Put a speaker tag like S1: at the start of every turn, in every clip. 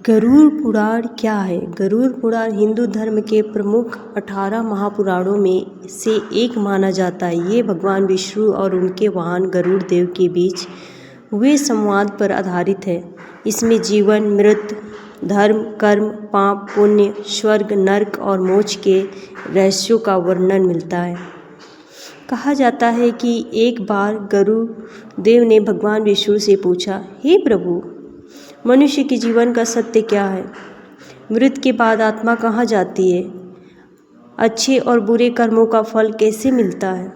S1: गरुड़ पुराण क्या है? गरुड़ पुराण हिंदू धर्म के प्रमुख 18 महापुराणों में से एक माना जाता है। ये भगवान विष्णु और उनके वाहन गरुड़ देव के बीच हुए संवाद पर आधारित है। इसमें जीवन, मृत्यु, धर्म, कर्म, पाप, पुण्य, स्वर्ग, नर्क और मोक्ष के रहस्यों का वर्णन मिलता है। कहा जाता है कि एक बार गरुड़ देव ने भगवान विष्णु से पूछा, हे प्रभु, मनुष्य के जीवन का सत्य क्या है? मृत्यु के बाद आत्मा कहाँ जाती है? अच्छे और बुरे कर्मों का फल कैसे मिलता है?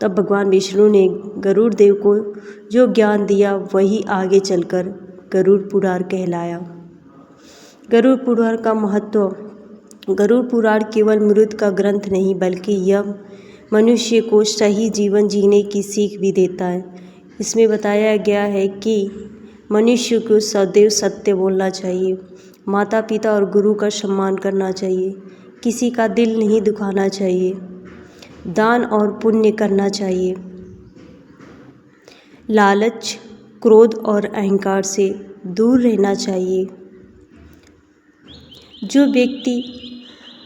S1: तब भगवान विष्णु ने गरुड़ देव को जो ज्ञान दिया वही आगे चलकर गरुड़ पुराण कहलाया। गरुड़ पुराण का महत्व। गरुड़ पुराण केवल मृत्यु का ग्रंथ नहीं बल्कि यह मनुष्य को सही जीवन जीने की सीख भी देता है। इसमें बताया गया है कि मनुष्य को सदैव सत्य बोलना चाहिए, माता पिता और गुरु का सम्मान करना चाहिए, किसी का दिल नहीं दुखाना चाहिए, दान और पुण्य करना चाहिए, लालच, क्रोध और अहंकार से दूर रहना चाहिए। जो व्यक्ति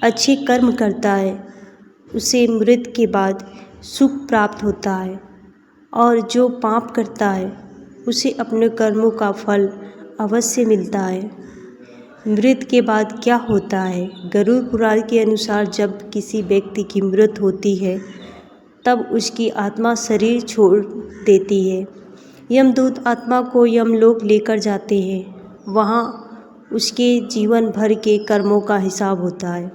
S1: अच्छे कर्म करता है उसे मृत्यु के बाद सुख प्राप्त होता है और जो पाप करता है उसे अपने कर्मों का फल अवश्य मिलता है। मृत्यु के बाद क्या होता है? गरुड़ पुराण के अनुसार जब किसी व्यक्ति की मृत्यु होती है तब उसकी आत्मा शरीर छोड़ देती है। यमदूत आत्मा को यमलोक लेकर जाते हैं। वहाँ उसके जीवन भर के कर्मों का हिसाब होता है।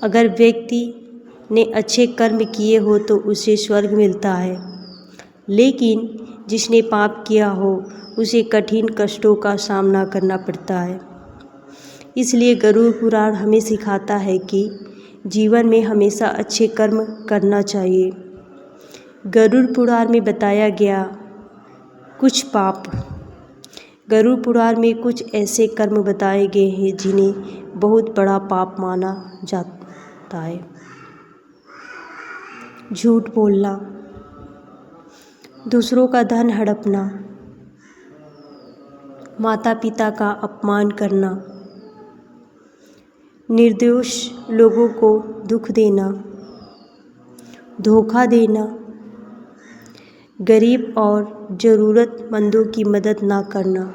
S1: अगर व्यक्ति ने अच्छे कर्म किए हो तो उसे स्वर्ग मिलता है, लेकिन जिसने पाप किया हो उसे कठिन कष्टों का सामना करना पड़ता है। इसलिए गरुड़ पुराण हमें सिखाता है कि जीवन में हमेशा अच्छे कर्म करना चाहिए। गरुड़ पुराण में बताया गया कुछ पाप। गरुड़ पुराण में कुछ ऐसे कर्म बताए गए हैं जिन्हें बहुत बड़ा पाप माना जाता है। झूठ बोलना, दूसरों का धन हड़पना, माता पिता का अपमान करना, निर्दोष लोगों को दुख देना, धोखा देना, गरीब और ज़रूरतमंदों की मदद ना करना।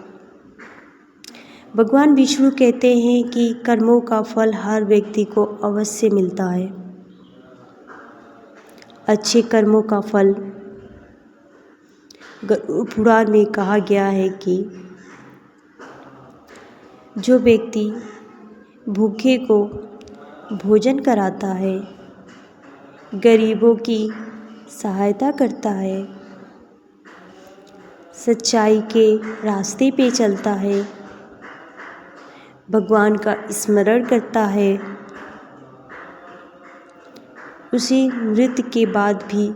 S1: भगवान विष्णु कहते हैं कि कर्मों का फल हर व्यक्ति को अवश्य मिलता है। अच्छे कर्मों का फल गरुड़ पुराण में कहा गया है कि जो व्यक्ति भूखे को भोजन कराता है, गरीबों की सहायता करता है, सच्चाई के रास्ते पे चलता है, भगवान का स्मरण करता है, उसे मृत्यु के बाद भी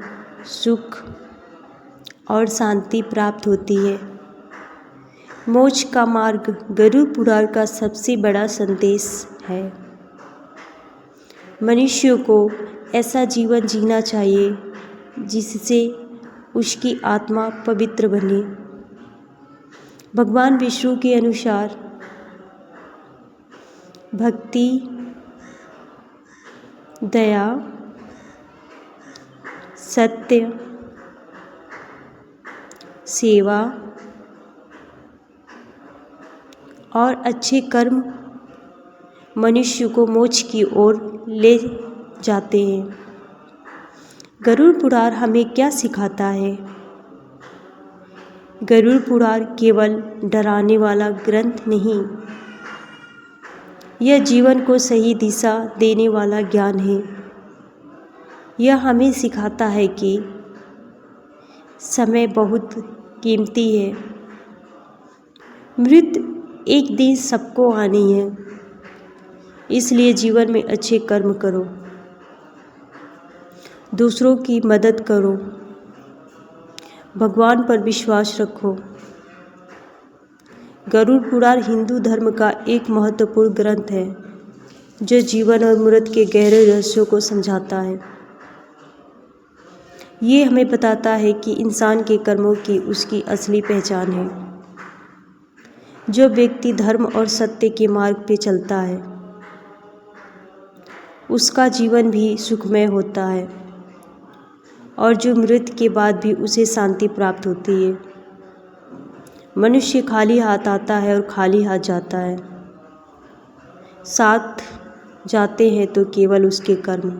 S1: सुख और शांति प्राप्त होती है। मोक्ष का मार्ग गरुड़ पुराण का सबसे बड़ा संदेश है। मनुष्य को ऐसा जीवन जीना चाहिए जिससे उसकी आत्मा पवित्र बने। भगवान विष्णु के अनुसार भक्ति, दया, सत्य, सेवा और अच्छे कर्म मनुष्य को मोक्ष की ओर ले जाते हैं। गरुड़ पुराण हमें क्या सिखाता है? गरुड़ पुराण केवल डराने वाला ग्रंथ नहीं, यह जीवन को सही दिशा देने वाला ज्ञान है। यह हमें सिखाता है कि समय बहुत कीमती है। मृत्यु एक दिन सबको आनी है, इसलिए जीवन में अच्छे कर्म करो, दूसरों की मदद करो, भगवान पर विश्वास रखो। गरुड़ पुराण हिंदू धर्म का एक महत्वपूर्ण ग्रंथ है जो जीवन और मृत्यु के गहरे रहस्यों को समझाता है। ये हमें बताता है कि इंसान के कर्मों की उसकी असली पहचान है। जो व्यक्ति धर्म और सत्य के मार्ग पे चलता है उसका जीवन भी सुखमय होता है और जो मृत्यु के बाद भी उसे शांति प्राप्त होती है। मनुष्य खाली हाथ आता है और खाली हाथ जाता है। साथ जाते हैं तो केवल उसके कर्म।